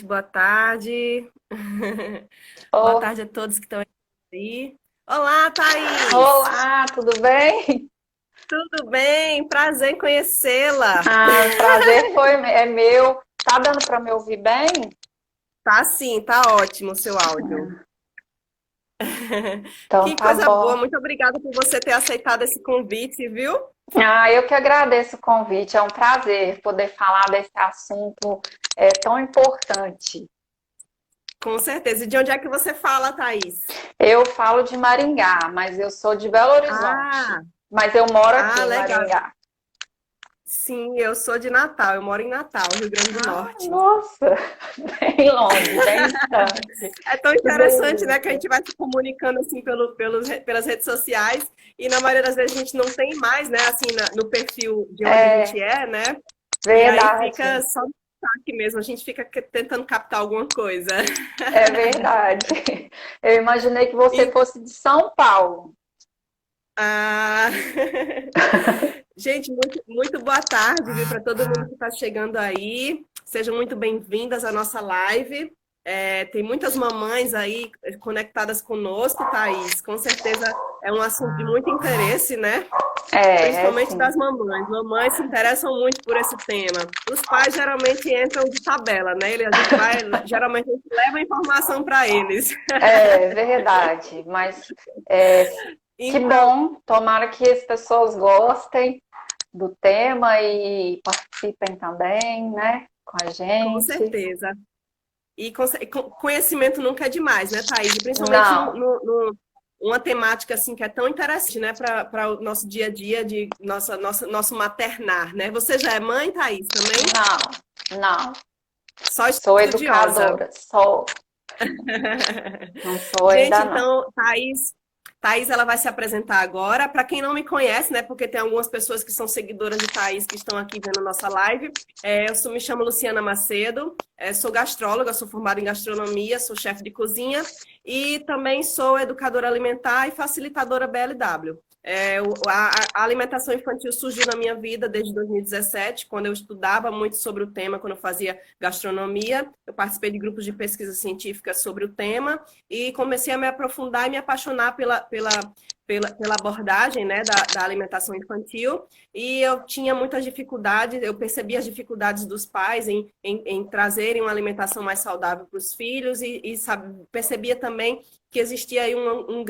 gente. Boa tarde. Boa Oh, tarde a todos que estão aí. Olá, Thaís. olá, tudo bem? Tudo bem? Prazer em conhecê-la. Ah, o prazer é meu. Tá dando para me ouvir bem? Tá sim, tá ótimo o seu áudio. Então Que tá coisa boa. bom. Muito obrigada por você ter aceitado esse convite, viu? Ah, eu que agradeço o convite. É um prazer poder falar desse assunto tão importante. Com certeza. E de onde é que você fala, Thaís? Eu falo de Maringá, mas eu sou de Belo Horizonte. Ah, Mas eu moro aqui ah, em legal. Maringá. Sim, eu sou de Natal. Eu moro em Natal, Rio Grande do Ah, Norte. nossa, bem longe, bem distante. É tão Que interessante, né, que a delícia. gente vai se comunicando assim pelas redes sociais e na maioria das vezes a gente não tem mais, né, assim, no perfil de onde a gente É é, né? E aí fica verdade. só no destaque mesmo, a gente fica tentando captar alguma coisa. É verdade. Eu imaginei que você E, fosse de São Paulo. ah, gente, muito boa tarde, viu, para todo mundo que está chegando aí. Sejam muito bem-vindas à nossa live. Tem muitas mamães aí conectadas conosco, Thaís. Com certeza é um assunto de muito interesse, né? É Principalmente sim. das mamães. Mamães se interessam muito por esse tema. Os pais geralmente entram de tabela, né? A gente vai, geralmente a gente leva a informação para eles. É verdade. Mas é, que Então, bom. Tomara que as pessoas gostem do tema e participem também, né? Com a com gente. certeza. E conhecimento nunca é demais, né, Thaís? E principalmente Não, uma temática assim que é tão interessante, né, para o nosso dia a dia, de nosso maternar, né? Você já é mãe, Thaís, também? não. Só Sou estudiosa. educadora. Sou. Não sou Gente, ainda não. então, Thaís, ela vai se apresentar agora. Para quem não me conhece, né? Porque tem algumas pessoas que são seguidoras de Thaís que estão aqui vendo nossa live. Me chamo Luciana Macedo, sou gastróloga, sou formada em gastronomia, sou chefe de cozinha e também sou educadora alimentar e facilitadora BLW. A alimentação infantil surgiu na minha vida desde 2017, quando eu estudava muito sobre o tema, quando eu fazia gastronomia. Eu participei de grupos de pesquisa científica sobre o tema e comecei a me aprofundar e me apaixonar pela abordagem, né, da alimentação infantil. E eu tinha muitas dificuldades, eu percebi as dificuldades dos pais em trazerem uma alimentação mais saudável para os filhos percebia também que existia aí um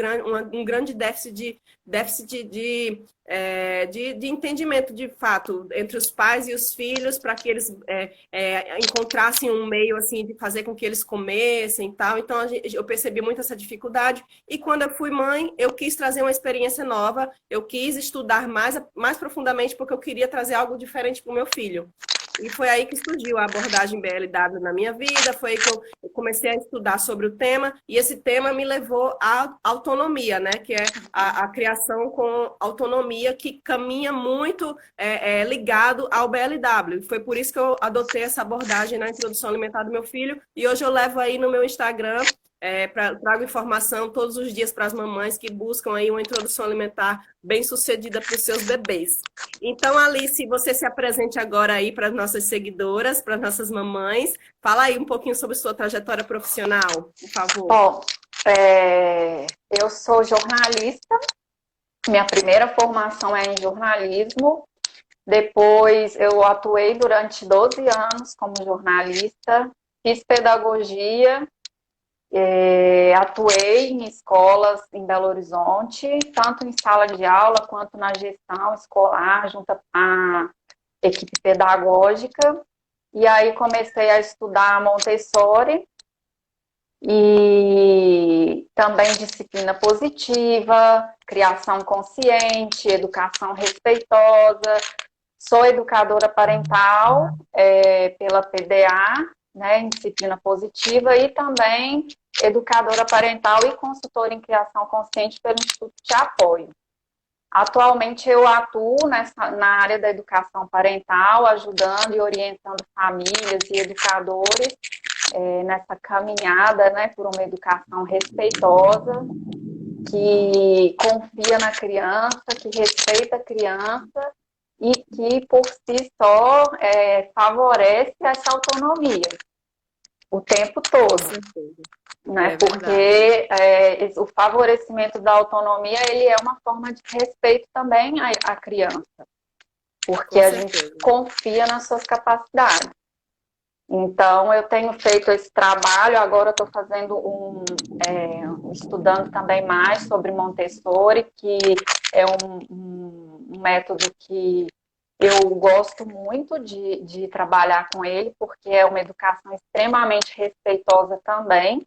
grande déficit de entendimento de fato entre os pais e os filhos para que eles encontrassem um meio assim de fazer com que eles comessem e tal. Então eu percebi muito essa dificuldade e quando eu fui mãe eu quis trazer uma experiência nova, eu quis estudar mais profundamente porque eu queria trazer algo diferente para o meu filho. E foi aí que surgiu a abordagem BLW na minha vida, foi aí que eu comecei a estudar sobre o tema, e esse tema me levou à autonomia, né? Que é a criação com autonomia, que caminha muito ligado ao BLW. Foi por isso que eu adotei essa abordagem na introdução alimentar do meu filho, e hoje eu levo aí no meu Instagram trago informação todos os dias para as mamães que buscam aí uma introdução alimentar bem sucedida para os seus bebês. Então, Alice, você se apresente agora aí para as nossas seguidoras, para as nossas mamães. Fala aí um pouquinho sobre sua trajetória profissional, por favor. Bom, eu sou jornalista. Minha primeira formação é em jornalismo. Depois eu atuei durante 12 anos como jornalista, fiz pedagogia, atuei em escolas em Belo Horizonte, tanto em sala de aula quanto na gestão escolar, junto à equipe pedagógica. E aí comecei a estudar Montessori e também disciplina positiva, criação consciente, educação respeitosa. Sou educadora parental pela PDA, né, em disciplina positiva, e também educadora parental e consultora em criação consciente pelo Instituto de Apoio. Atualmente eu atuo na área da educação parental, ajudando e orientando famílias e educadores nessa caminhada, né, por uma educação respeitosa, que confia na criança, que respeita a criança e que, por si só, favorece essa autonomia. o tempo Com todo, certeza. né? É verdade. Porque o favorecimento da autonomia, ele é uma forma de respeito também à criança, porque Com a gente certeza. confia nas suas capacidades. Então, eu tenho feito esse trabalho, agora eu estou fazendo estudando também mais sobre Montessori, que é um método que eu gosto muito de trabalhar com ele, porque é uma educação extremamente respeitosa também,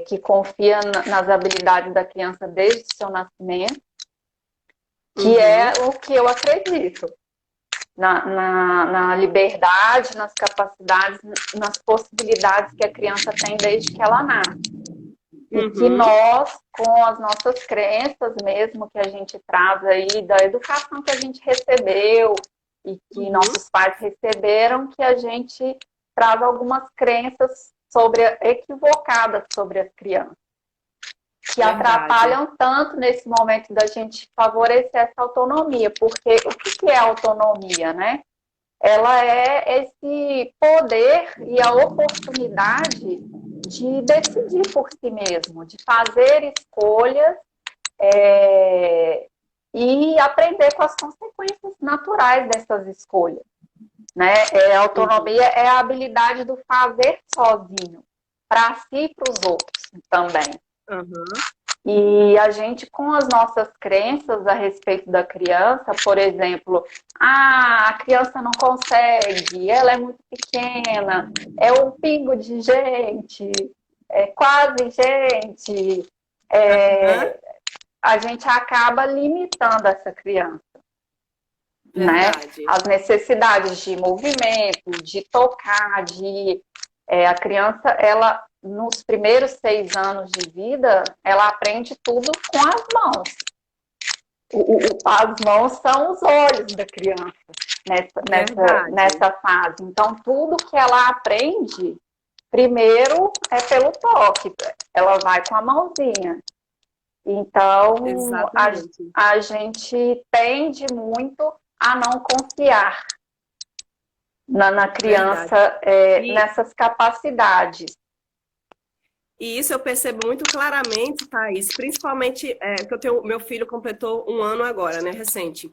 que confia nas habilidades da criança desde o seu nascimento, que é o que eu acredito. Na liberdade, nas capacidades, nas possibilidades que a criança tem desde que ela nasce. E que nós, com as nossas crenças mesmo, que a gente traz aí, da educação que a gente recebeu e que nossos pais receberam, que a gente traz algumas crenças equivocadas sobre as crianças, que atrapalham tanto nesse momento da gente favorecer essa autonomia, porque o que é autonomia, né? Ela é esse poder e a oportunidade de decidir por si mesmo, de fazer escolhas e aprender com as consequências naturais dessas escolhas, né? A autonomia é a habilidade do fazer sozinho, para si e para os outros também. E a gente, com as nossas crenças a respeito da criança, por exemplo, a criança não consegue, ela é muito pequena, é um pingo de gente, é quase gente, a gente acaba limitando essa criança, né? As necessidades de movimento, de tocar, a criança, ela nos primeiros 6 anos de vida, ela aprende tudo com as mãos. As mãos são os olhos da criança nessa fase. Então, tudo que ela aprende, primeiro é pelo toque. Ela vai com a mãozinha. Então, a gente tende muito a não confiar na criança nessas capacidades. E isso eu percebo muito claramente, Thaís, principalmente que meu filho completou 1 ano agora, né, recente.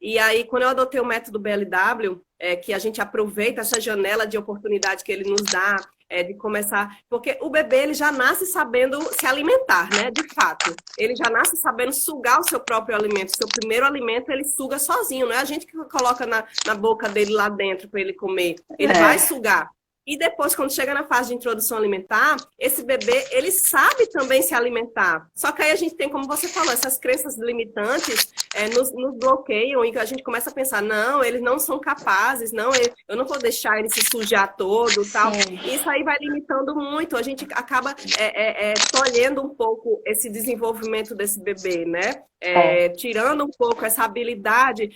E aí, quando eu adotei o método BLW, que a gente aproveita essa janela de oportunidade que ele nos dá, de começar... Porque o bebê, ele já nasce sabendo se alimentar, né, de fato. Ele já nasce sabendo sugar o seu próprio alimento. Seu primeiro alimento, ele suga sozinho, não é a gente que coloca na boca dele lá dentro para ele comer. Ele vai sugar. E depois, quando chega na fase de introdução alimentar, esse bebê, ele sabe também se alimentar. Só que aí a gente tem, como você falou, essas crenças limitantes nos bloqueiam e a gente começa a pensar, não, eles não são capazes, não, eu não vou deixar ele se sujar todo e tal. E isso aí vai limitando muito. A gente acaba tolhendo um pouco esse desenvolvimento desse bebê, né? Tirando um pouco essa habilidade,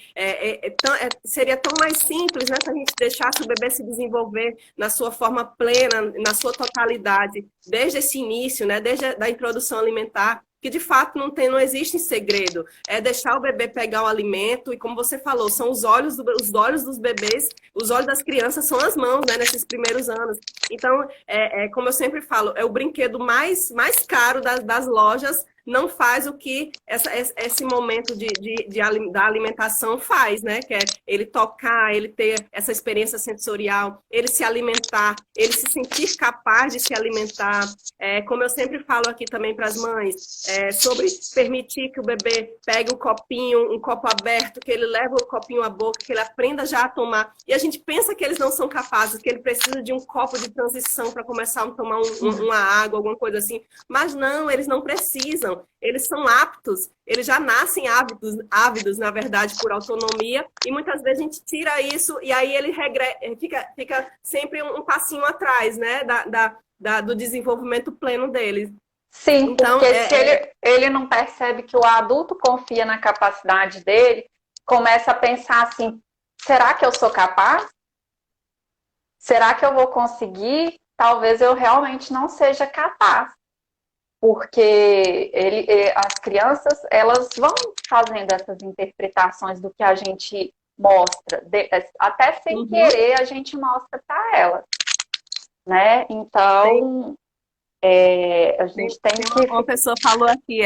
seria tão mais simples, né, se a gente deixasse o bebê se desenvolver na sua forma plena, na sua totalidade, desde esse início, né, desde a introdução alimentar, que de fato não existe segredo. É deixar o bebê pegar o alimento e, como você falou, são os olhos dos bebês, os olhos das crianças são as mãos, né, nesses primeiros anos. Então, como eu sempre falo, é o brinquedo mais caro das lojas, não faz o que esse momento da alimentação faz, né? Que é ele tocar, ele ter essa experiência sensorial, ele se alimentar, ele se sentir capaz de se alimentar. Como eu sempre falo aqui também para as mães, sobre permitir que o bebê pegue um copinho, um copo aberto, que ele leve o copinho à boca, que ele aprenda já a tomar. E a gente pensa que eles não são capazes, que ele precisa de um copo de transição para começar a tomar uma água, alguma coisa assim. Mas não, eles não precisam. Eles são aptos, eles já nascem ávidos, na verdade, por autonomia, e muitas vezes a gente tira isso e aí ele fica sempre um passinho atrás, né, do desenvolvimento pleno deles. Sim, então, porque se ele não percebe que o adulto confia na capacidade dele, começa a pensar assim, será que eu sou capaz? Será que eu vou conseguir? Talvez eu realmente não seja capaz. Porque as crianças, elas vão fazendo essas interpretações do que a gente mostra. Até sem querer, a gente mostra para elas. né? Tem, Então, a gente tem tem que... uma pessoa falou aqui,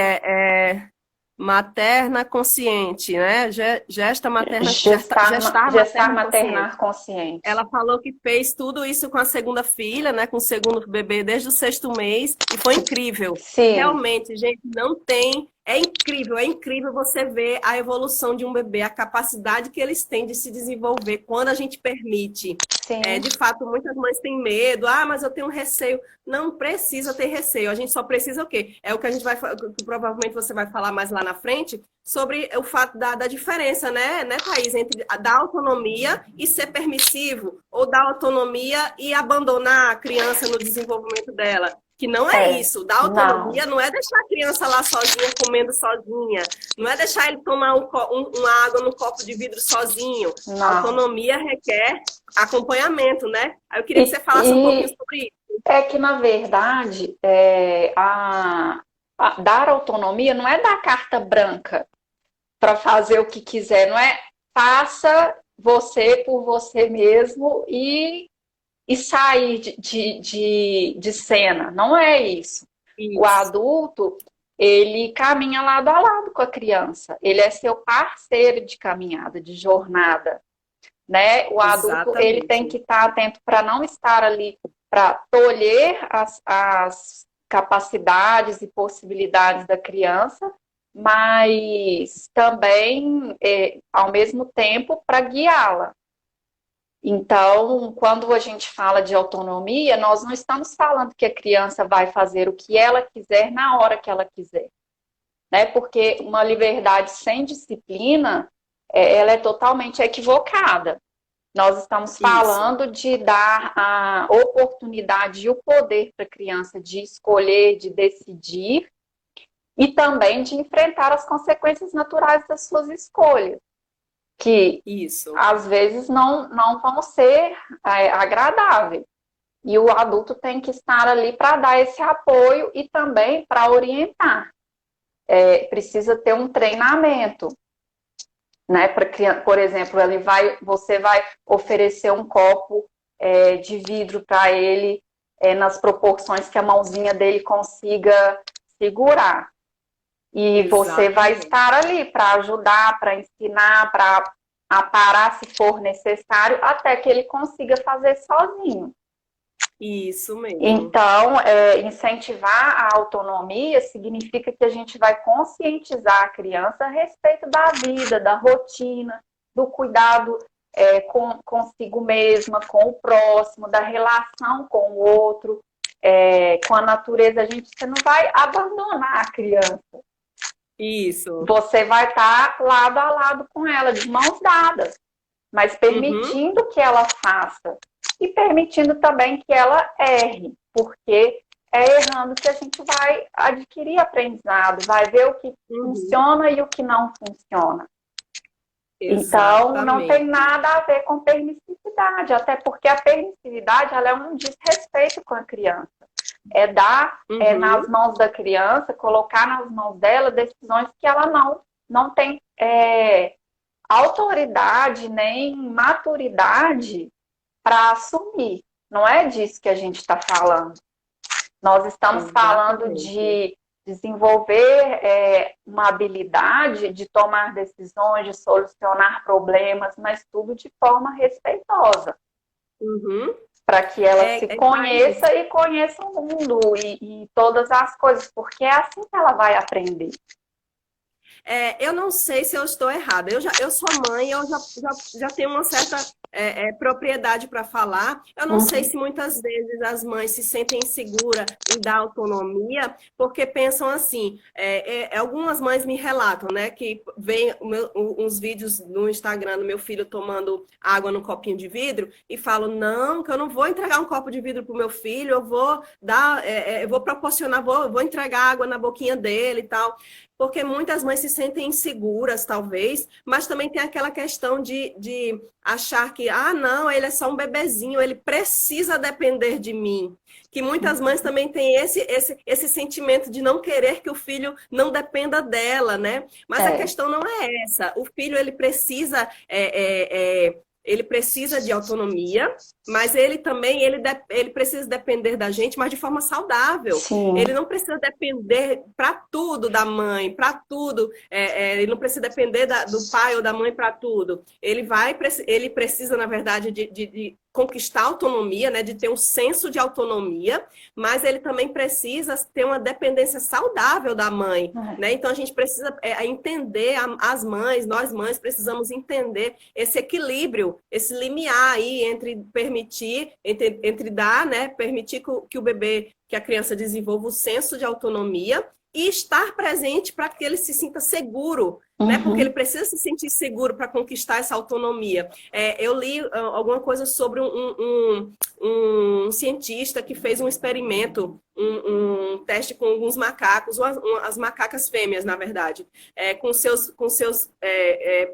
materna consciente, né? Gesta materna, gestar Gestar, materna consciente. maternar consciente. Ela falou que fez tudo isso com a segunda filha, né? Com o segundo bebê desde o sexto mês, e foi incrível. Sim, Realmente, gente, não tem. É incrível você ver a evolução de um bebê, a capacidade que eles têm de se desenvolver quando a gente permite. sim, De fato, muitas mães têm medo, mas eu tenho receio. Não precisa ter receio, a gente só precisa o quê? É o que a gente vai, que provavelmente você vai falar mais lá na frente, sobre o fato da diferença, né, Thaís, entre dar autonomia e ser permissivo, ou dar autonomia e abandonar a criança no desenvolvimento dela. Que não é é, isso. Dar não, autonomia não é deixar a criança lá sozinha, comendo sozinha. Não é deixar ele tomar uma água no copo de vidro sozinho. não. Autonomia requer acompanhamento, né? Aí eu queria que você falasse um pouquinho E sobre isso. é que, na verdade, dar autonomia não é dar carta branca para fazer o que quiser, não é faça você por você mesmo e sair de cena. Não é isso. O Isso, adulto, ele caminha lado a lado com a criança. Ele é seu parceiro de caminhada, de jornada, né? O adulto, ele tem exatamente. que estar atento para não estar ali para tolher as capacidades e possibilidades da criança, mas também, ao mesmo tempo, para guiá-la. Então, quando a gente fala de autonomia, nós não estamos falando que a criança vai fazer o que ela quiser na hora que ela quiser, né? Porque uma liberdade sem disciplina, ela é totalmente equivocada. Nós estamos Isso, falando de dar a oportunidade e o poder para a criança de escolher, de decidir e também de enfrentar as consequências naturais das suas escolhas, que isso. às vezes não vão ser agradáveis. E o adulto tem que estar ali para dar esse apoio e também para orientar. Precisa ter um treinamento, né? Por exemplo, você vai oferecer um copo de vidro para ele nas proporções que a mãozinha dele consiga segurar. E você vai Exatamente. estar ali para ajudar, para ensinar, para aparar se for necessário, até que ele consiga fazer sozinho. Isso mesmo. Então, incentivar a autonomia significa que a gente vai conscientizar a criança a respeito da vida, da rotina, do cuidado consigo mesma, com o próximo, da relação com o outro, com a natureza. Você não vai abandonar a criança. Isso. Você vai estar lado a lado com ela, de mãos dadas, mas Uhum. permitindo que ela faça e permitindo também que ela erre, porque é errando que a gente vai adquirir aprendizado, vai ver o que Uhum. funciona e o que não funciona. Então, não tem Exatamente. nada a ver com permissividade, até porque a permissividade ela é um desrespeito com a criança. É dar nas Uhum. mãos da criança, colocar nas mãos dela decisões que ela não tem autoridade nem maturidade para assumir. Não é disso que a gente está falando. Nós estamos falando Exatamente. de desenvolver uma habilidade de tomar decisões, de solucionar problemas, mas tudo de forma respeitosa, Uhum. para que ela se Thaís, conheça e conheça o mundo e todas as coisas, porque é assim que ela vai aprender. eu não sei se eu estou errada. Eu sou mãe, já tenho uma certa propriedade para falar. Eu não sei Uhum. se muitas vezes as mães se sentem inseguras em dar autonomia, porque pensam assim. Algumas mães me relatam, né, que vem uns vídeos no Instagram do meu filho tomando água no copinho de vidro e falam, não, que eu não vou entregar um copo de vidro para o meu filho, eu vou dar, eu vou proporcionar, vou entregar água na boquinha dele e tal. Porque muitas mães se sentem inseguras, talvez, mas também tem aquela questão de achar que, não, ele é só um bebezinho, ele precisa depender de mim. Que muitas mães também têm esse sentimento de não querer que o filho não dependa dela, né? Mas a É, questão não é essa. O filho, ele precisa ele precisa de autonomia, mas ele também ele precisa depender da gente, mas de forma saudável. Sim. Ele não precisa depender para tudo da mãe, para tudo. Ele não precisa depender do pai ou da mãe para tudo. Ele precisa, na verdade, de conquistar autonomia, né, de ter um senso de autonomia, mas ele também precisa ter uma dependência saudável da mãe, né? Então a gente precisa entender as mães, nós mães precisamos entender esse equilíbrio, esse limiar aí entre permitir, entre dar, né, permitir que o bebê, que a criança desenvolva o senso de autonomia e estar presente para que ele se sinta seguro, né? Porque ele precisa se sentir seguro para conquistar essa autonomia. Eu li alguma coisa sobre um cientista que fez um experimento, um teste com alguns macacos, as macacas fêmeas, na verdade, com seus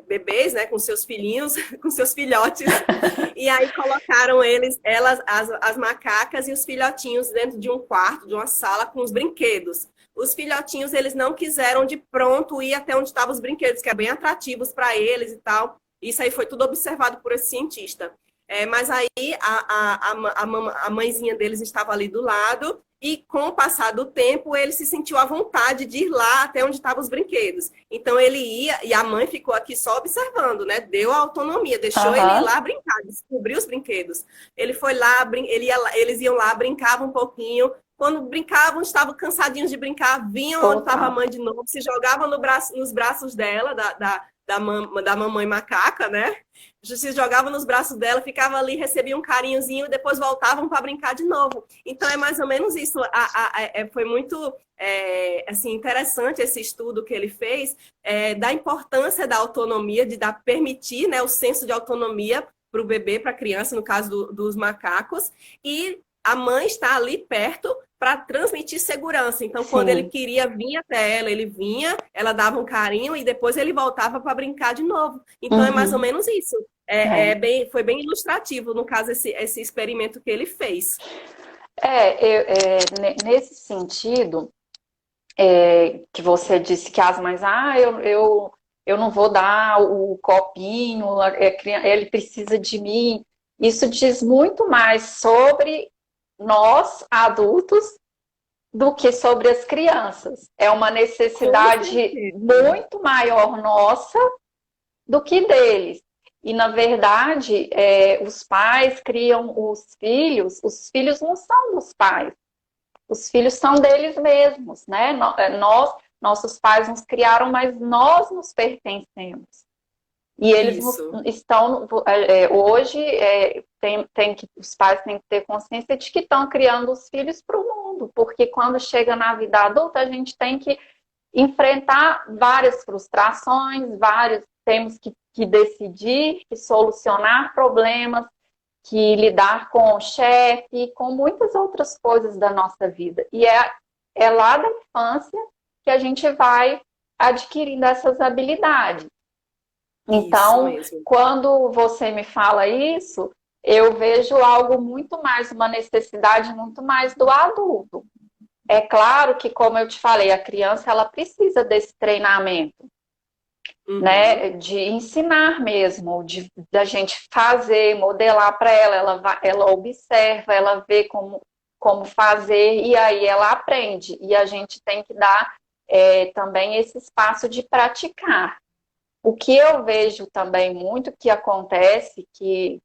bebês, né? Com seus filhinhos, com seus filhotes. E aí colocaram as macacas e os filhotinhos dentro de um quarto, de uma sala, com os brinquedos. Os filhotinhos, eles não quiseram de pronto ir até onde estavam os brinquedos, que é bem atrativos para eles e tal. Isso aí foi tudo observado por esse cientista. Mas aí a mãezinha deles estava ali do lado e com o passar do tempo ele se sentiu à vontade de ir lá até onde estavam os brinquedos. Então ele ia e a mãe ficou aqui só observando, né? Deu a autonomia, deixou ele ir lá brincar, descobriu os brinquedos. Ele foi lá, eles iam lá, brincavam um pouquinho. Quando brincavam, estavam cansadinhos de brincar, vinham onde estava a mãe de novo, se jogavam nos braços dela, da mamãe macaca, né? Se jogavam nos braços dela, ficavam ali, recebiam um carinhozinho e depois voltavam para brincar de novo. Então é mais ou menos isso. Foi muito assim, interessante esse estudo que ele fez, da importância da autonomia, de permitir, né, o senso de autonomia para o bebê, para a criança, no caso dos macacos, e a mãe está ali perto para transmitir segurança. Então, quando ele queria vir até ela, ele vinha, ela dava um carinho e depois ele voltava para brincar de novo. Então, é mais ou menos isso. Foi bem ilustrativo, no caso, esse experimento que ele fez. Nesse sentido, que você disse que as mães, eu não vou dar o copinho, ele precisa de mim. Isso diz muito mais sobre nós, adultos, do que sobre as crianças. É uma necessidade muito maior nossa do que deles. E, na verdade, os pais criam os filhos não são dos pais. Os filhos são deles mesmos, né? Nossos pais nos criaram, mas nós nos pertencemos. E eles estão, hoje, os pais têm que ter consciência de que estão criando os filhos para o mundo, porque quando chega na vida adulta, a gente tem que enfrentar várias frustrações, temos que decidir, que solucionar problemas, que lidar com o chefe, com muitas outras coisas da nossa vida. E é lá da infância que a gente vai adquirindo essas habilidades. Então, quando você me fala isso, eu vejo algo muito mais, uma necessidade muito mais do adulto. É claro que, como eu te falei, a criança ela precisa desse treinamento, né? De ensinar mesmo, da gente fazer, modelar para ela observa, ela vê como fazer e aí ela aprende. E a gente tem que dar também esse espaço de praticar. O que eu vejo também muito que acontece, que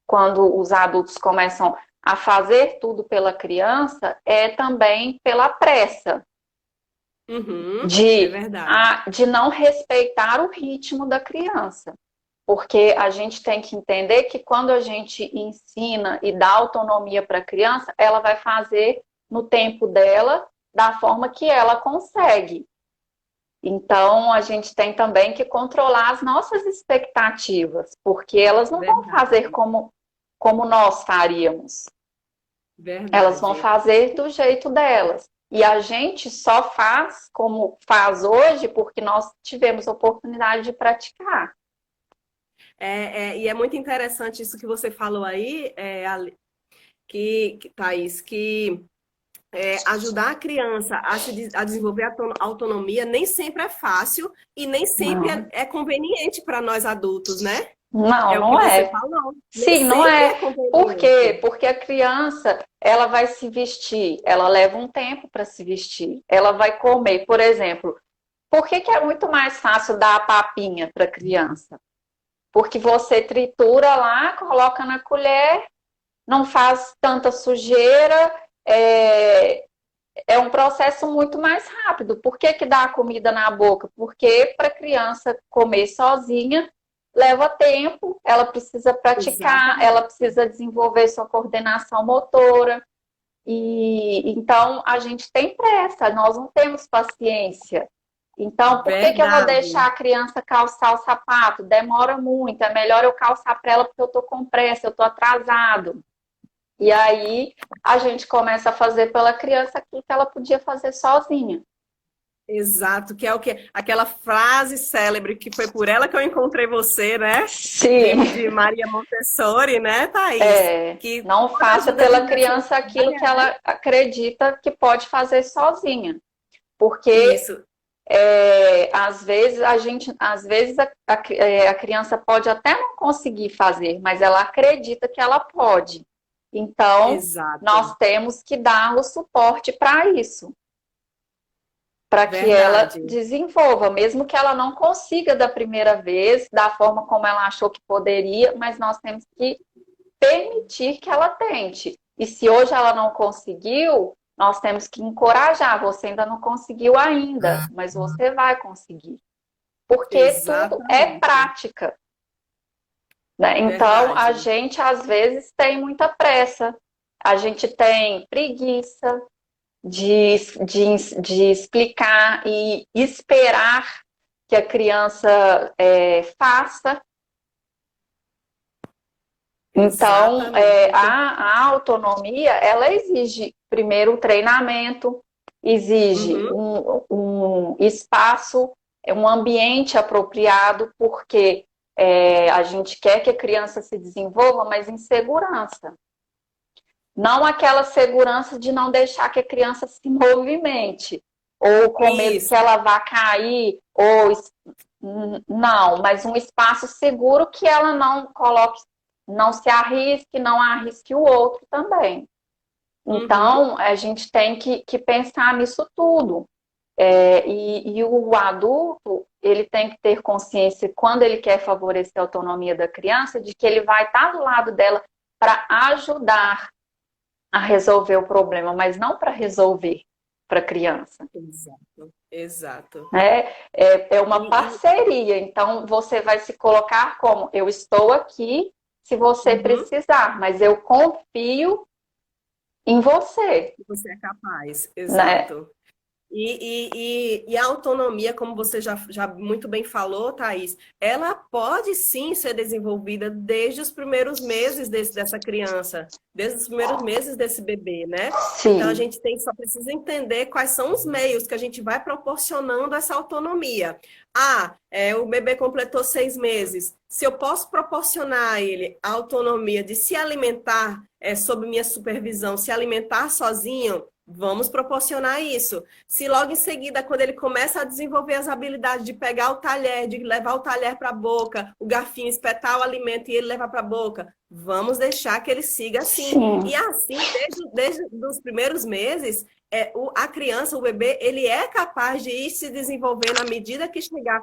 quando os adultos começam a fazer tudo pela criança, é também pela pressa. De não respeitar o ritmo da criança. Porque a gente tem que entender que quando a gente ensina e dá autonomia para a criança, ela vai fazer no tempo dela, da forma que ela consegue. Então, a gente tem também que controlar as nossas expectativas, porque elas não vão fazer como nós faríamos. Elas vão fazer do jeito delas. E a gente só faz como faz hoje porque nós tivemos oportunidade de praticar. E é muito interessante isso que você falou aí, Thaís, que ajudar a criança a desenvolver a autonomia nem sempre é fácil e nem sempre é conveniente para nós adultos, né? Não, É o que não você é. falou. Nem Sim, não sempre é é. Por quê? conveniente. Porque a criança, ela vai se vestir, ela leva um tempo para se vestir, ela vai comer. Por exemplo, por que que é muito mais fácil dar a papinha para a criança? Porque você tritura lá, coloca na colher, não faz tanta sujeira, é um processo muito mais rápido. Por que que dá a comida na boca? Porque para a criança comer sozinha leva tempo, ela precisa praticar, ela Exatamente. precisa desenvolver sua coordenação motora. E então a gente tem pressa, nós não temos paciência. Então, por que que eu vou Verdade. deixar a criança calçar o sapato? Demora muito, é melhor eu calçar para ela porque eu estou com pressa, eu estou atrasado. E aí a gente começa a fazer pela criança aquilo que ela podia fazer sozinha. Exato, que é o que aquela frase célebre que foi por ela que eu encontrei você, né? Sim, De Maria Montessori, né, Thaís? Que não toda faça ajuda de pela Deus criança aquilo que ela acredita que pode fazer sozinha. Porque isso, às vezes a criança pode até não conseguir fazer, mas ela acredita que ela pode. Então, exato, nós temos que dar o suporte para isso, para que ela verdade. desenvolva, mesmo que ela não consiga da primeira vez, da forma como ela achou que poderia, mas nós temos que permitir que ela tente. E se hoje ela não conseguiu, nós temos que encorajar. Você ainda não conseguiu ainda, mas você vai conseguir. Porque tudo é Exatamente, prática, né? Então, a verdade. gente às vezes tem muita pressa, a gente tem preguiça de explicar e esperar que a criança faça. Então, Exatamente. a autonomia, ela exige, primeiro, o treinamento, exige Uhum, um espaço, um ambiente apropriado, porque a gente quer que a criança se desenvolva, mas em segurança. Não aquela segurança de não deixar que a criança se movimente, ou com medo que isso. ela vá cair, ou não, mas um espaço seguro que ela não coloque, não se arrisque, não arrisque o outro também. Uhum, Então, a gente tem que pensar nisso tudo. E o adulto, ele tem que ter consciência, quando ele quer favorecer a autonomia da criança, de que ele vai estar do lado dela para ajudar a resolver o problema, mas não para resolver para a criança. exato, exato. Né? É uma E, parceria, então você vai se colocar como eu estou aqui se você uhum. precisar, mas eu confio em você, Você é capaz, né? exato. E a autonomia, como você já muito bem falou, Thaís, ela pode sim ser desenvolvida desde os primeiros meses dessa criança, desde os primeiros meses desse bebê, né? Então a Sim, gente só precisa entender quais são os meios que a gente vai proporcionando essa autonomia. Ah, o bebê completou 6 meses. Se eu posso proporcionar a ele a autonomia de se alimentar, sob minha supervisão, se alimentar sozinho, vamos proporcionar isso. Se logo em seguida, quando ele começa a desenvolver as habilidades de pegar o talher, de levar o talher para a boca, o garfinho espetar o alimento e ele levar para a boca, vamos deixar que ele siga assim. sim. E assim, desde os primeiros meses, a criança, o bebê, ele é capaz de ir se desenvolvendo à medida que chegar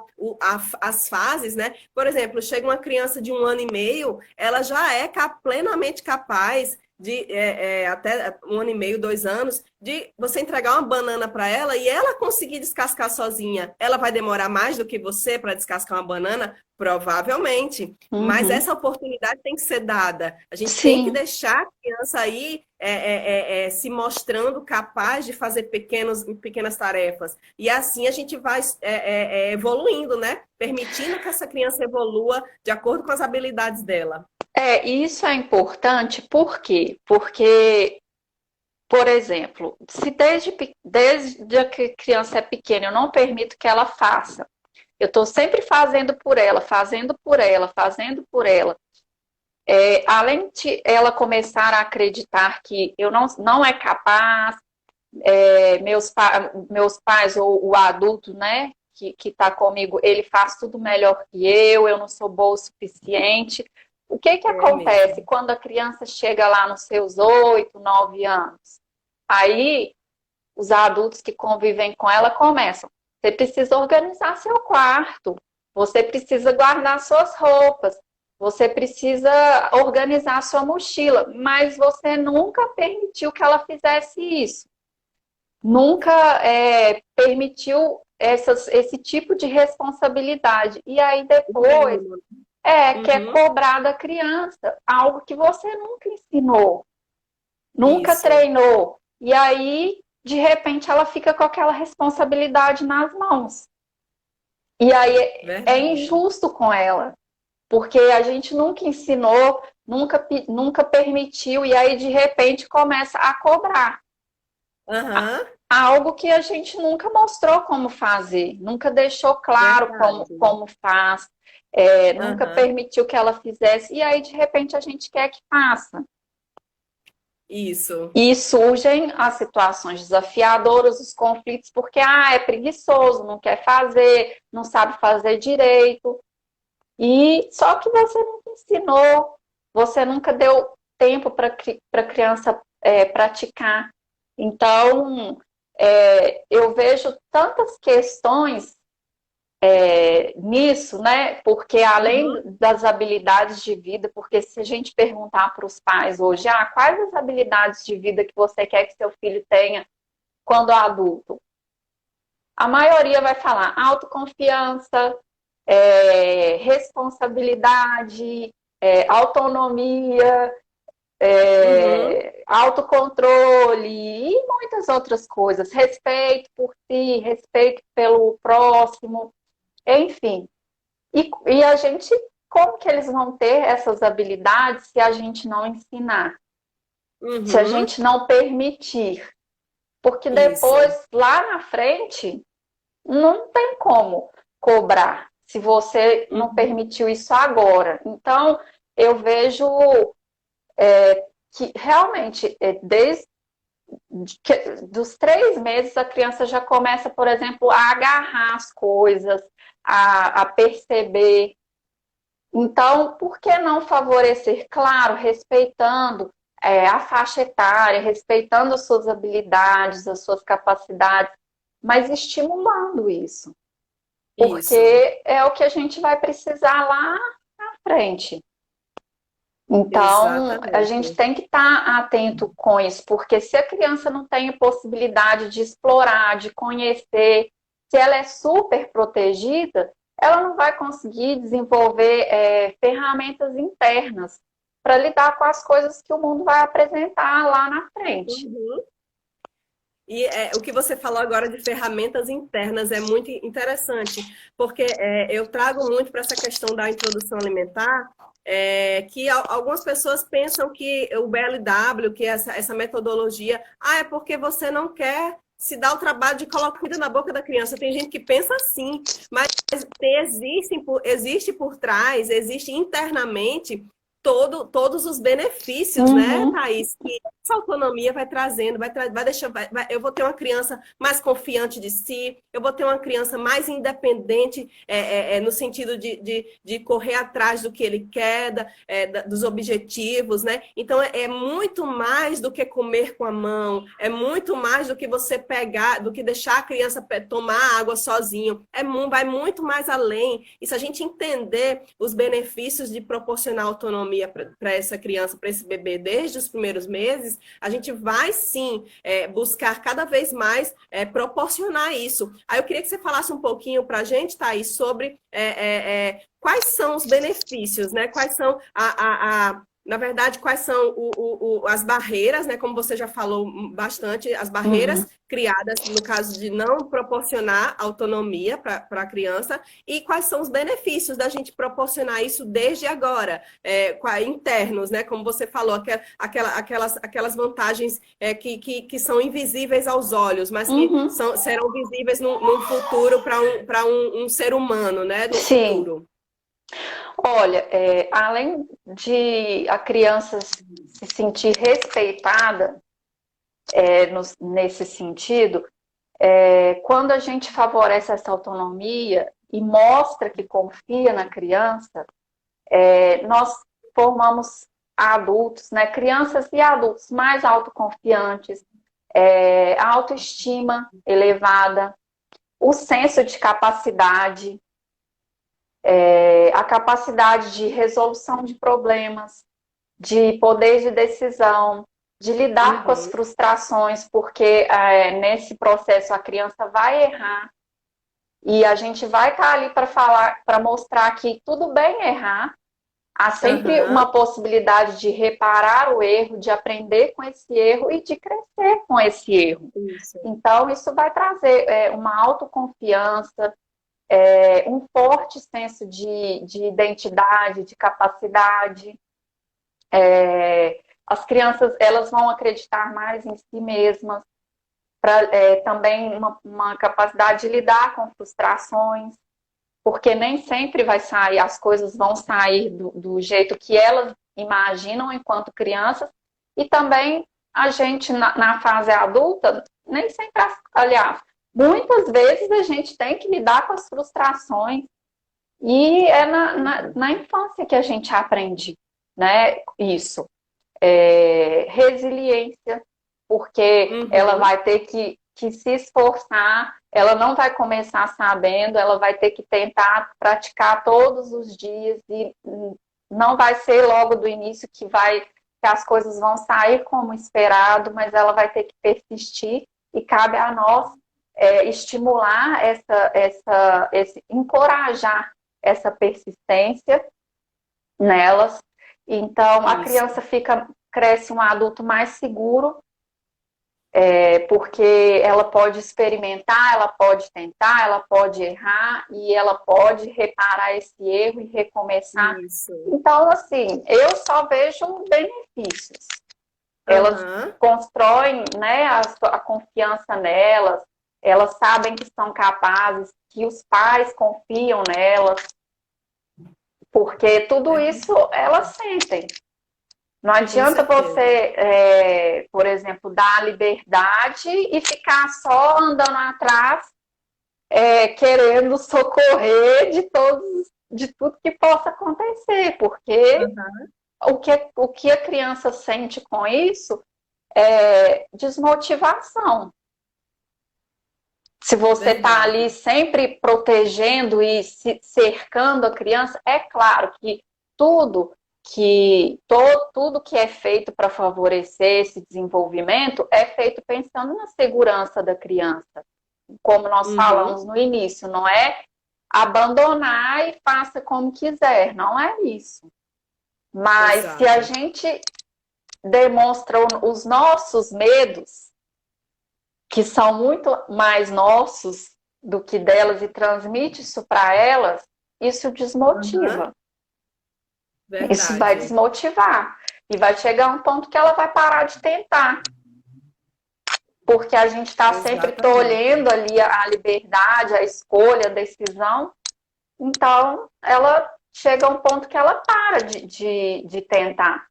as fases, né? Por exemplo, chega uma criança de 1 ano e meio, ela já é plenamente capaz de até 1 ano e meio, 2 anos, de você entregar uma banana para ela e ela conseguir descascar sozinha. Ela vai demorar mais do que você para descascar uma banana? Provavelmente. Mas Uhum. essa oportunidade tem que ser dada. A gente tem que Sim, deixar a criança aí se mostrando capaz de fazer pequenas tarefas. E assim a gente vai evoluindo, né? Permitindo que essa criança evolua de acordo com as habilidades dela. isso é importante, por quê? Porque, por exemplo, se desde que a criança é pequena eu não permito que ela faça, eu estou sempre fazendo por ela, fazendo por ela, fazendo por ela. Além de ela começar a acreditar que eu não é capaz, meus pais ou o adulto, né, que tá comigo, ele faz tudo melhor que eu não sou boa o suficiente. O que acontece mesmo. quando a criança chega lá nos seus 8, 9 anos? Aí, os adultos que convivem com ela começam. Você precisa organizar seu quarto. Você precisa guardar suas roupas. Você precisa organizar sua mochila. Mas você nunca permitiu que ela fizesse isso. Nunca permitiu esse tipo de responsabilidade. E aí depois quer Uhum. cobrar da criança algo que você nunca ensinou, nunca Isso. treinou. E aí, de repente, ela fica com aquela responsabilidade nas mãos. E aí é Verdade. injusto com ela, porque a gente nunca ensinou, nunca permitiu, e aí, de repente, começa a cobrar. Aham. Algo que a gente nunca mostrou como fazer, nunca deixou claro Verdade. como faz, nunca Aham. permitiu que ela fizesse, e aí, de repente, a gente quer que faça. Isso. E surgem as situações desafiadoras, os conflitos, porque é preguiçoso, não quer fazer, não sabe fazer direito. E só que você nunca ensinou, você nunca deu tempo para a criança praticar. Então, eu vejo tantas questões nisso, né? Porque além Uhum. das habilidades de vida, porque se a gente perguntar para os pais hoje, quais as habilidades de vida que você quer que seu filho tenha quando adulto? A maioria vai falar autoconfiança, responsabilidade, autonomia, Uhum. autocontrole e muitas outras coisas. Respeito por si, respeito pelo próximo, enfim. E a gente, como que eles vão ter essas habilidades se a gente não ensinar? Se a Uhum. gente não permitir? Porque Isso. depois, lá na frente, não tem como cobrar se você não Uhum. permitiu isso agora. Então, eu vejo que realmente, desde dos 3 meses, a criança já começa, por exemplo, a agarrar as coisas, a perceber. Então, por que não favorecer? Claro, respeitando a faixa etária, respeitando as suas habilidades, as suas capacidades, mas estimulando isso, Isso. porque é o que a gente vai precisar lá na frente. Então, a gente Exatamente. tem que estar atento com isso, porque se a criança não tem a possibilidade de explorar, de conhecer, se ela é super protegida, ela não vai conseguir desenvolver ferramentas internas para lidar com as coisas que o mundo vai apresentar lá na frente. Uhum. E o que você falou agora de ferramentas internas é muito interessante, porque eu trago muito para essa questão da introdução alimentar, que algumas pessoas pensam que o BLW, que é essa metodologia, é porque você não quer se dar o trabalho de colocar comida na boca da criança. Tem gente que pensa assim, mas existe por trás, existe internamente todos os benefícios, né, Uhum. Thaís, que essa autonomia vai trazendo, vai deixar, eu vou ter uma criança mais confiante de si, eu vou ter uma criança mais independente, no sentido de correr atrás do que ele quer, dos objetivos, né? Então, é muito mais do que comer com a mão, é muito mais do que você pegar, do que deixar a criança tomar água sozinho, vai muito mais além. E se a gente entender os benefícios de proporcionar autonomia para essa criança, para esse bebê, desde os primeiros meses, a gente vai sim buscar cada vez mais proporcionar isso. Aí eu queria que você falasse um pouquinho para a gente, Thaís, sobre quais são os benefícios, né? Quais são na verdade, quais são as barreiras, né? Como você já falou bastante, as barreiras Uhum. criadas no caso de não proporcionar autonomia para a criança e quais são os benefícios da gente proporcionar isso desde agora, internos, né? Como você falou, aquelas vantagens que são invisíveis aos olhos, mas que Uhum. serão visíveis no futuro para um ser humano, né? No Sim. futuro. Olha, além de a criança se sentir respeitada nesse sentido, Quando a gente favorece essa autonomia e mostra que confia na criança, nós formamos adultos, né, crianças e adultos mais autoconfiantes, a autoestima elevada, o senso de capacidade, a capacidade de resolução de problemas, de poder de decisão, de lidar com as frustrações, porque nesse processo a criança vai errar e a gente vai estar ali para falar, para mostrar que tudo bem errar, há sempre uma possibilidade de reparar o erro, de aprender com esse erro e de crescer com esse erro. Isso. Então, isso vai trazer uma autoconfiança, um forte senso de identidade, de capacidade. As crianças, elas vão acreditar mais em si mesmas, também uma capacidade de lidar com frustrações, porque nem sempre vai sair, as coisas vão sair do jeito que elas imaginam enquanto crianças, e também a gente, na fase adulta, nem sempre, aliás, muitas vezes a gente tem que lidar com as frustrações, e é na infância que a gente aprende, né, isso. Resiliência, porque ela vai ter que se esforçar, ela não vai começar sabendo, ela vai ter que tentar praticar todos os dias e não vai ser logo do início que as coisas vão sair como esperado, mas ela vai ter que persistir e cabe a nós estimular encorajar essa persistência nelas. Então, a criança cresce um adulto mais seguro, porque ela pode experimentar, ela pode tentar, ela pode errar e ela pode reparar esse erro e recomeçar. Isso. Então, assim, eu só vejo benefícios. Elas constroem, né, a confiança nelas, elas sabem que são capazes, que os pais confiam nelas, porque tudo isso elas sentem. Não adianta você, por exemplo, dar liberdade e ficar só andando atrás, querendo socorrer de tudo que possa acontecer, porque o que a criança sente com isso é desmotivação. Se você está ali sempre protegendo e cercando a criança, é claro que tudo que é feito para favorecer esse desenvolvimento é feito pensando na segurança da criança. Como nós falamos no início, não é abandonar e faça como quiser, não é isso. Mas se a gente demonstra os nossos medos, que são muito mais nossos do que delas, e transmite isso para elas, isso desmotiva. Verdade. Isso vai desmotivar. E vai chegar um ponto que ela vai parar de tentar. Porque a gente está sempre tolhendo ali a liberdade, a escolha, a decisão. Então, ela chega a um ponto que ela para de tentar.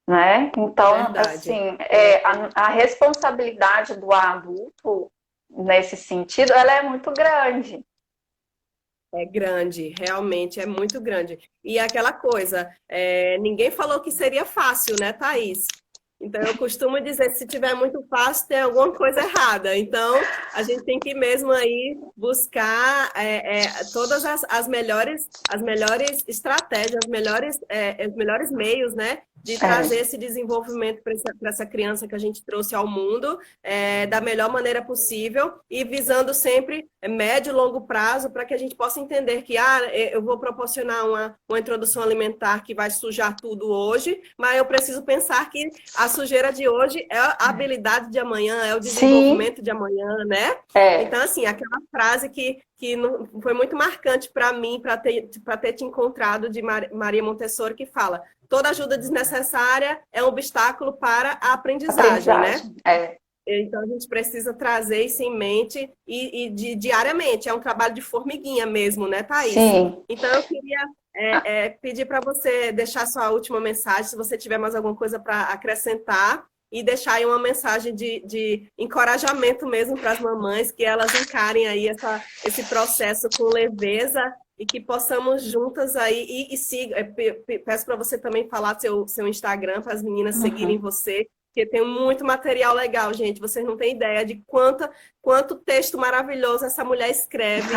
Né? Então, assim, a responsabilidade do adulto, nesse sentido, ela é muito grande. É grande, realmente é muito grande. E aquela coisa, ninguém falou que seria fácil, né, Thaís? Então, eu costumo dizer, se tiver muito fácil, tem alguma coisa errada. Então, a gente tem que mesmo aí buscar todas as melhores estratégias, os melhores meios, né, de trazer esse desenvolvimento para essa criança que a gente trouxe ao mundo da melhor maneira possível e visando sempre médio e longo prazo para que a gente possa entender que eu vou proporcionar uma introdução alimentar que vai sujar tudo hoje, mas eu preciso pensar que a sujeira de hoje é a habilidade de amanhã, é o desenvolvimento de amanhã, né? Então, assim, aquela frase que foi muito marcante para mim, para ter te encontrado, de Maria Montessori, que fala: toda ajuda desnecessária é um obstáculo para a aprendizagem, né? Então, a gente precisa trazer isso em mente diariamente. É um trabalho de formiguinha mesmo, né, Thaís? Sim. Então, eu queria pedir para você deixar sua última mensagem, se você tiver mais alguma coisa para acrescentar. e deixar aí uma mensagem de encorajamento mesmo para as mamães, que elas encarem aí esse processo com leveza e que possamos juntas aí e siga. Peço para você também falar seu Instagram para as meninas seguirem você, porque tem muito material legal, gente. Vocês não têm ideia de quanto texto maravilhoso essa mulher escreve,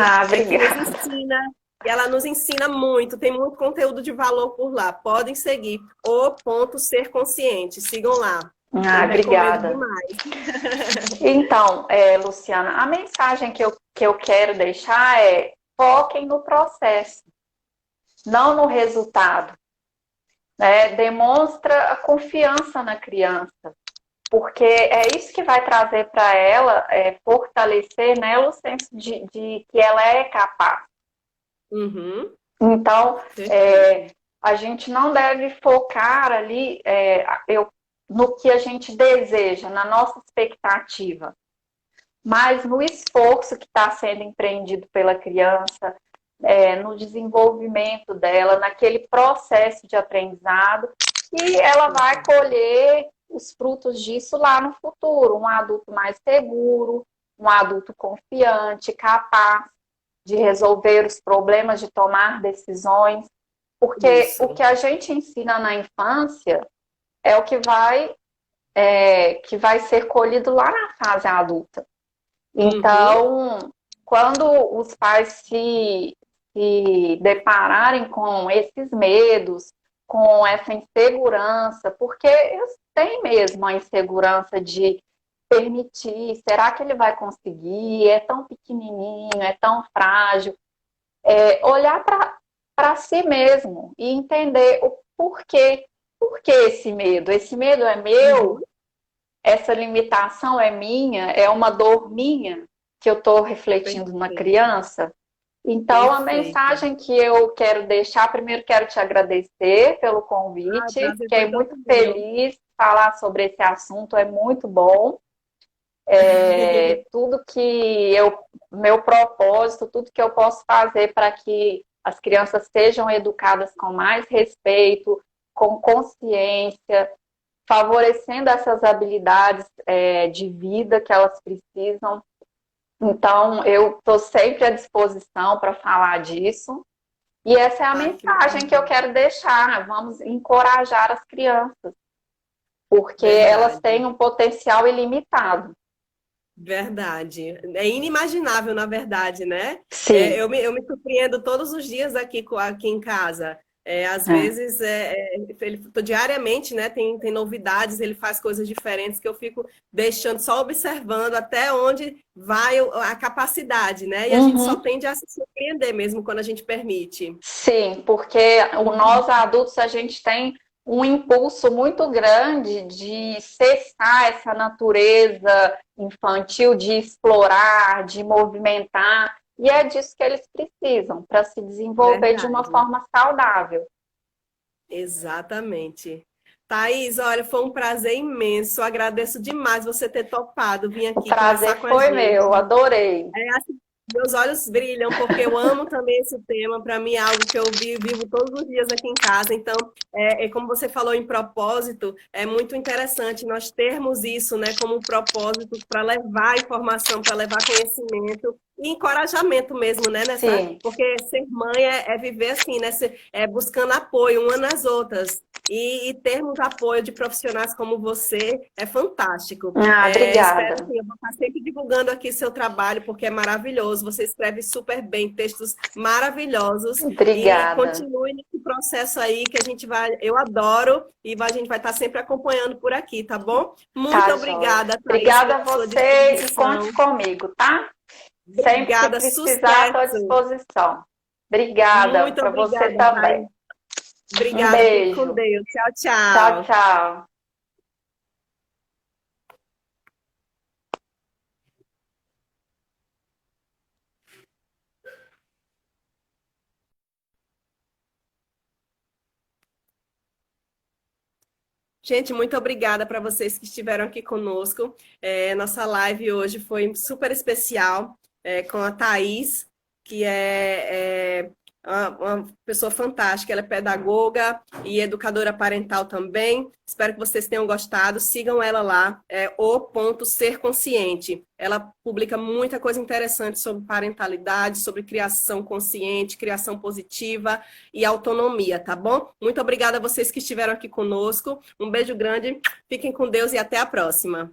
que nos ensina. E ela nos ensina muito, tem muito conteúdo de valor por lá. Podem seguir o ponto ser consciente. Sigam lá. Obrigada. Então, Luciana, a mensagem que eu quero deixar é: foquem no processo, não no resultado. Demonstra a confiança na criança, porque é isso que vai trazer para ela, fortalecer nela o senso de que ela é capaz. Uhum. Então, a gente não deve focar ali no que a gente deseja, na nossa expectativa, mas no esforço que está sendo empreendido pela criança, no desenvolvimento dela, naquele processo de aprendizado, e ela vai colher os frutos disso lá no futuro. Um adulto mais seguro, um adulto confiante, capaz de resolver os problemas, de tomar decisões, porque o que a gente ensina na infância é o que vai ser colhido lá na fase adulta. Então, quando os pais se depararem com esses medos, com essa insegurança, porque eles têm mesmo a insegurança de permitir, será que ele vai conseguir? É tão pequenininho, é tão frágil. Olhar para si mesmo e entender o porquê. Por que esse medo? Esse medo é meu? Essa limitação é minha? É uma dor minha que eu estou refletindo na criança? Então, a mensagem que eu quero deixar, primeiro quero te agradecer pelo convite, fiquei muito feliz. Falar sobre esse assunto é muito bom. Tudo que meu propósito, tudo que eu posso fazer para que as crianças sejam educadas com mais respeito, com consciência, favorecendo essas habilidades de vida que elas precisam. Então, eu estou sempre à disposição para falar disso. E essa é a mensagem que eu quero deixar. Vamos encorajar as crianças, porque elas têm um potencial ilimitado. Verdade. É inimaginável, na verdade, né? Sim. Eu me surpreendo todos os dias aqui em casa. Às vezes, diariamente, né, tem novidades, ele faz coisas diferentes que eu fico deixando, só observando até onde vai a capacidade, né? E a gente só tende a se surpreender mesmo quando a gente permite. Sim, porque nós adultos, a gente tem um impulso muito grande de cessar essa natureza infantil, de explorar, de movimentar. E é disso que eles precisam para se desenvolver de uma forma saudável. Exatamente. Thaís, olha, foi um prazer imenso. Agradeço demais você ter topado vir aqui conversar com a gente. O prazer foi meu, adorei. Meus olhos brilham, porque eu amo também esse tema. Para mim é algo que eu vivo todos os dias aqui em casa. Então, como você falou em propósito, é muito interessante nós termos isso, né, como um propósito para levar informação, para levar conhecimento e encorajamento mesmo, né? Porque ser mãe é viver assim, né? Buscando apoio uma nas outras. E termos apoio de profissionais como você é fantástico. Obrigada. Espero que eu vou estar sempre divulgando aqui seu trabalho, porque é maravilhoso. Você escreve super bem, textos maravilhosos. Obrigada. E continue nesse processo aí que a gente vai... Eu adoro e a gente vai estar sempre acompanhando por aqui, tá bom? Muito obrigada, Thaís. Obrigada a você e conte comigo, tá? Obrigada, sempre que precisar, estou à disposição. Obrigada para você também. Obrigada, um beijo. Fique com Deus. Tchau, tchau. Tchau, tchau. Gente, muito obrigada para vocês que estiveram aqui conosco. Nossa live hoje foi super especial com a Thaís, que é uma pessoa fantástica, ela é pedagoga e educadora parental também. Espero que vocês tenham gostado. Sigam ela lá, o.serconsciente. Ela publica muita coisa interessante sobre parentalidade, sobre criação consciente, criação positiva e autonomia, tá bom? Muito obrigada a vocês que estiveram aqui conosco. Um beijo grande, fiquem com Deus e até a próxima.